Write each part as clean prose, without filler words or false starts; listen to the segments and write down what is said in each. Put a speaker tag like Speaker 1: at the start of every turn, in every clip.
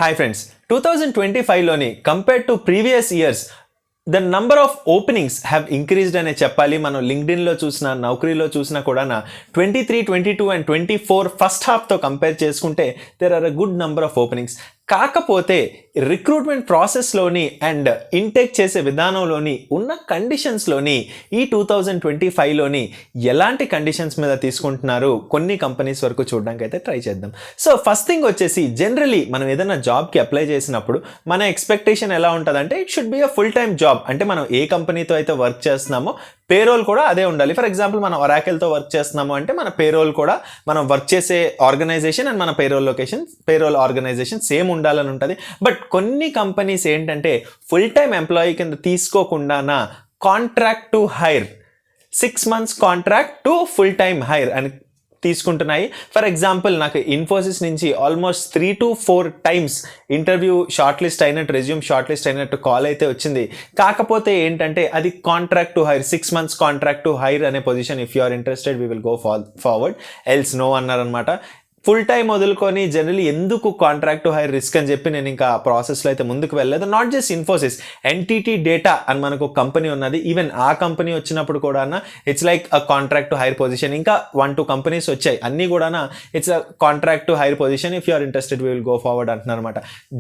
Speaker 1: Hi friends, 2025లోని compared to previous years the number of openings have increased అనే చెప్పాలి. మనం లింక్డ్ఇన్లో చూసిన నౌకరీలో చూసినా కూడా 23, 22 అండ్ 24 ఫస్ట్ హాఫ్తో కంపేర్ చేసుకుంటే there are a good number of openings. కాకపోతే రిక్రూట్మెంట్ ప్రాసెస్లోని అండ్ ఇంటేక్ చేసే విధానంలోని ఉన్న కండిషన్స్లోని ఈ 2025లోని ఎలాంటి కండిషన్స్ మీద తీసుకుంటున్నారు కొన్ని కంపెనీస్ వరకు చూడడానికి అయితే ట్రై చేద్దాం. సో ఫస్ట్ థింగ్ వచ్చేసి జనరలీ మనం ఏదైనా జాబ్కి అప్లై చేసినప్పుడు మన ఎక్స్పెక్టేషన్ ఎలా ఉంటుందంటే it should be a full time job. అంటే మనం ఏ కంపెనీతో అయితే వర్క్ చేస్తున్నామో పేరోల్ కూడా అదే ఉండాలి. ఫర్ ఎగ్జాంపుల్ మనం ఒరాకిల్తో వర్క్ చేస్తున్నాము అంటే మన పేరోల్ కూడా మనం వర్క్ చేసే ఆర్గనైజేషన్ అండ్ మన పేరోల్ ఆర్గనైజేషన్ సేమ్ ఉండాలని ఉంటుంది. బట్ కొన్ని కంపెనీస్ ఏంటంటే ఫుల్ టైం ఎంప్లాయీ కింద తీసుకోకుండా contract to hire 6 months contract to full time hire అని తీసుకుంటున్నాయి. ఫర్ ఎగ్జాంపుల్ నాకు ఇన్ఫోసిస్ నుంచి almost 3 to 4 times interview short list అయినట్టు రెజ్యూమ్ షార్ట్ లిస్ట్ అయినట్టు కాల్ అయితే వచ్చింది. కాకపోతే ఏంటంటే అది contract to hire 6 months contract to hire అనే position. If you are interested we will go forward, else no అన్నారనమాట. ఫుల్ టైం వదులుకొని జనరలీ ఎందుకు కాంట్రాక్ట్ టు హైర్ రిస్క్ అని చెప్పి నేను ఇంకా ప్రాసెస్లో అయితే ముందుకు వెళ్ళలేదు. Not just Infosys, NTT Data అని మనకు కంపెనీ ఉన్నది. ఈవెన్ ఆ కంపెనీ వచ్చినప్పుడు కూడా it's like a contract to hire position. ఇంకా 1-2 కంపెనీస్ వచ్చాయి, అన్నీ కూడా it's a contract to hire position. If you are interested we will go forward అంటున్నారు అనమాట.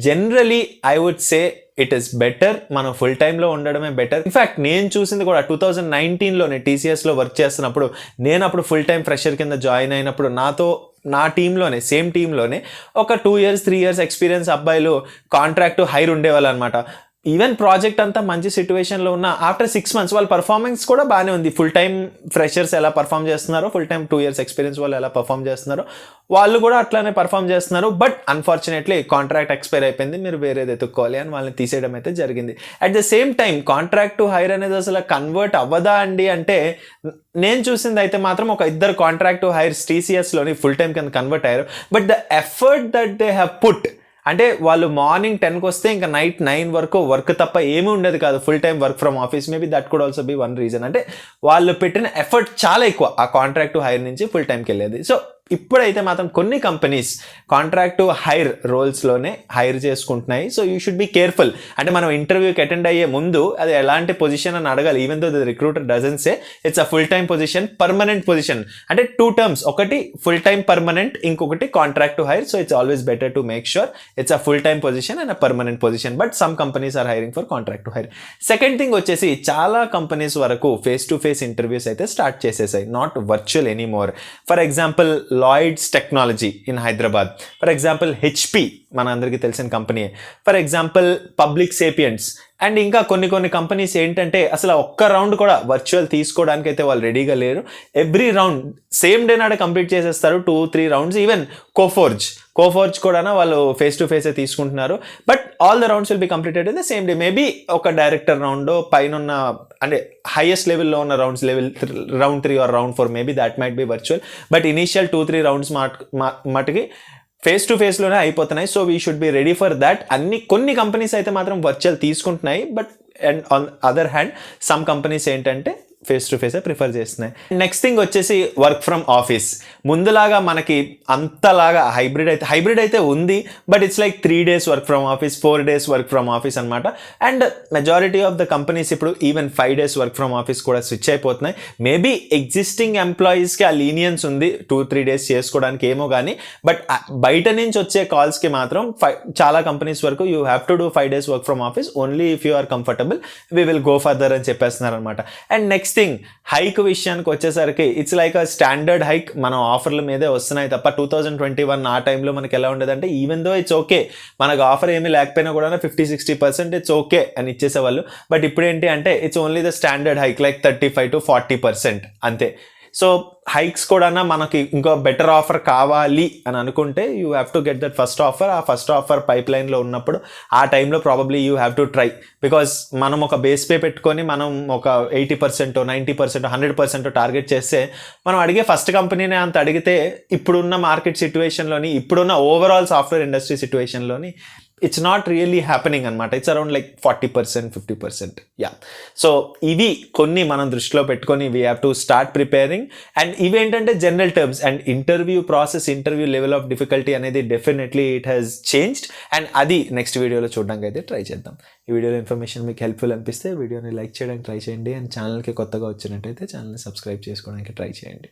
Speaker 1: Generally I would say it is better మనం ఫుల్ టైంలో ఉండడమే బెటర్. ఇన్ఫ్యాక్ట్ నేను చూసింది కూడా 2019లోనే టీసీఎస్లో వర్క్ చేస్తున్నప్పుడు నేను అప్పుడు ఫుల్ టైం ఫ్రెషర్ కింద జాయిన్ అయినప్పుడు నా టీంలోనే సేమ్ టీంలోనే ఒక 2 years 3 years ఎక్స్పీరియన్స్ అబ్బాయిలు కాంట్రాక్ట్ హైర్ ఉండేవాళ్ళు అనమాట. ఈవెన్ ప్రాజెక్ట్ అంతా మంచి సిచ్యువేషన్లో ఉన్న ఆఫ్టర్ 6 months వాళ్ళ పర్ఫార్మెన్స్ కూడా బాగానే ఉంది. ఫుల్ టైం ఫ్రెషర్స్ ఎలా పర్ఫామ్ చేస్తున్నారో, ఫుల్ టైం 2 years ఎక్స్పీరియన్స్ వాళ్ళు ఎలా పర్ఫామ్ చేస్తున్నారో వాళ్ళు కూడా అట్లానే పర్ఫామ్ చేస్తున్నారు. బట్ అన్ఫార్చునేట్లీ కాంట్రాక్ట్ ఎక్స్పైర్ అయిపోయింది, మీరు వేరేది ఎత్తుక్కోవాలి అని వాళ్ళని తీసేయడం అయితే జరిగింది. At the same time contract to hire అనేది అసలు కన్వర్ట్ అవ్వదా అండి అంటే నేను చూసింది అయితే మాత్రం ఒక 2 కాంట్రాక్ట్ టు హైర్స్ టీసీఎస్లోని ఫుల్ టైం కింద కన్వర్ట్ అయ్యారు. But the effort that they have put, అంటే వాళ్ళు మార్నింగ్ 10కి వస్తే ఇంకా నైట్ 9 వరకు వర్క్ తప్ప ఏమీ ఉండేది కాదు. Full time work from office, maybe that could also be one reason. అంటే వాళ్ళు పెట్టిన ఎఫర్ట్ చాలా ఎక్కువ ఆ కాంట్రాక్ట్ టు హైర్ నుంచి ఫుల్ టైంకి వెళ్ళేది. సో ఇప్పుడైతే మాత్రం కొన్ని కంపెనీస్ కాంట్రాక్ట్ టు హైర్ రోల్స్లోనే హైర్ చేసుకుంటున్నాయి. So you should be careful. అంటే మనం ఇంటర్వ్యూకి అటెండ్ అయ్యే ముందు అది ఎలాంటి పొజిషన్ అని అడగాలి. Even though the recruiter doesn't say it's a full time position, permanent position. అంటే 2 terms, ఒకటి ఫుల్ టైం పర్మనెంట్, ఇంకొకటి contract to hire. So it's always better to make sure it's a full time position and a permanent position. But some companies are hiring for contract to hire. Second thing వచ్చేసి చాలా companies వరకు face to face interviews అయితే start చేసేసాయి, not virtual anymore. For example Lloyds technology in Hyderabad, for example HP మన అందరికీ తెలిసిన company, for example public sapiens and ఇంకా కొన్ని కంపెనీస్ ఏంటంటే అసలు ఒక్క రౌండ్ కూడా వర్చువల్ తీసుకోవడానికి అయితే వాళ్ళు రెడీగా లేరు. ఎవ్రీ రౌండ్ సేమ్ డే నాడే కంప్లీట్ చేసేస్తారు, 2-3 rounds. ఈవెన్ కోఫోర్జ్ కూడా వాళ్ళు ఫేస్ టు ఫేసే తీసుకుంటున్నారు. But all the rounds will be completed in the same day. Maybe ఒక డైరెక్టర్ రౌండ్ పైన అంటే హైయెస్ట్ లెవెల్లో ఉన్న rounds, round 3 or round 4 maybe that might be virtual. But initial 2-3 rounds మటుకి face to ఫేస్లోనే అయిపోతున్నాయి. So we should be ready for that. కొన్ని companies అయితే మాత్రం వర్చువల్ తీసుకుంటున్నాయి. But and on other hand some companies ఏంటంటే face to ఫేసే prefer చేస్తున్నాయి. Next thing వచ్చేసి work from office. ముందులాగా మనకి అంతలాగా హైబ్రిడ్ అయితే ఉంది. But it's like 3 days work from office, 4 days work from office అనమాట. And majority of the companies ఇప్పుడు even 5 days work from office కూడా స్విచ్ అయిపోతున్నాయి. మేబీ ఎగ్జిస్టింగ్ ఎంప్లాయీస్కి ఆ లీనియన్స్ ఉంది 2-3 days చేసుకోవడానికి ఏమో కానీ, బట్ బయట నుంచి వచ్చే కాల్స్కి మాత్రం చాలా కంపెనీస్ వరకు you have to do 5 days work from office only if you are comfortable, we will go further అని చెప్పేస్తున్నారు అనమాట. అండ్ నెక్స్ట్ థింగ్ హైక్ విషయానికి వచ్చేసరికి it's like a standard hike. మనం ఆఫర్ల మీదే వస్తున్నాయి తప్ప 2021 ఆ టైంలో మనకి ఎలా ఉండేదంటే ఈవెన్ దో ఇట్స్ ఓకే, మనకు ఆఫర్ ఏమీ లేకపోయినా కూడా 50-60% ఇట్స్ ఓకే అని ఇచ్చేసేవాళ్ళు. బట్ ఇప్పుడు ఏంటి అంటే it's only the standard hike like 35-40% అంతే. సో హైక్స్ కూడా మనకి ఇంకో బెటర్ ఆఫర్ కావాలి అని అనుకుంటే you have to get that first offer. ఆ ఫస్ట్ ఆఫర్ పైప్ లైన్లో ఉన్నప్పుడు ఆ టైంలో probably you have to try. Because మనం ఒక బేస్ పే పెట్టుకొని మనం ఒక 80%, 90%, 100% టార్గెట్ చేస్తే మనం అడిగే ఫస్ట్ కంపెనీనే అంత అడిగితే ఇప్పుడున్న మార్కెట్ సిచ్యువేషన్లోని, ఇప్పుడున్న ఓవరాల్ సాఫ్ట్వేర్ ఇండస్ట్రీ సిచ్యువేషన్లోని ఇట్స్ నాట్ రియల్లీ హ్యాపెనింగ్ అనమాట. It's around like 40%, 50%. Yeah. So ఇవి కొన్ని మనం దృష్టిలో పెట్టుకొని we have to start preparing. And ఇవేంటంటే general terms. And interview process, interview level of difficulty అనేది definitely it has changed. And అది నెక్స్ట్ వీడియోలో చూడడానికి అయితే ట్రై చేద్దాం. ఈ వీడియోలో ఇన్ఫర్మేషన్ మీకు హెల్ప్ఫుల్ అనిపిస్తే వీడియోని లైక్ చేయడానికి ట్రై చేయండి. అండ్ ఛానల్కి కొత్తగా వచ్చినట్టయితే ఛానల్ని సబ్స్క్రైబ్ చేసుకోవడానికి ట్రై చేయండి.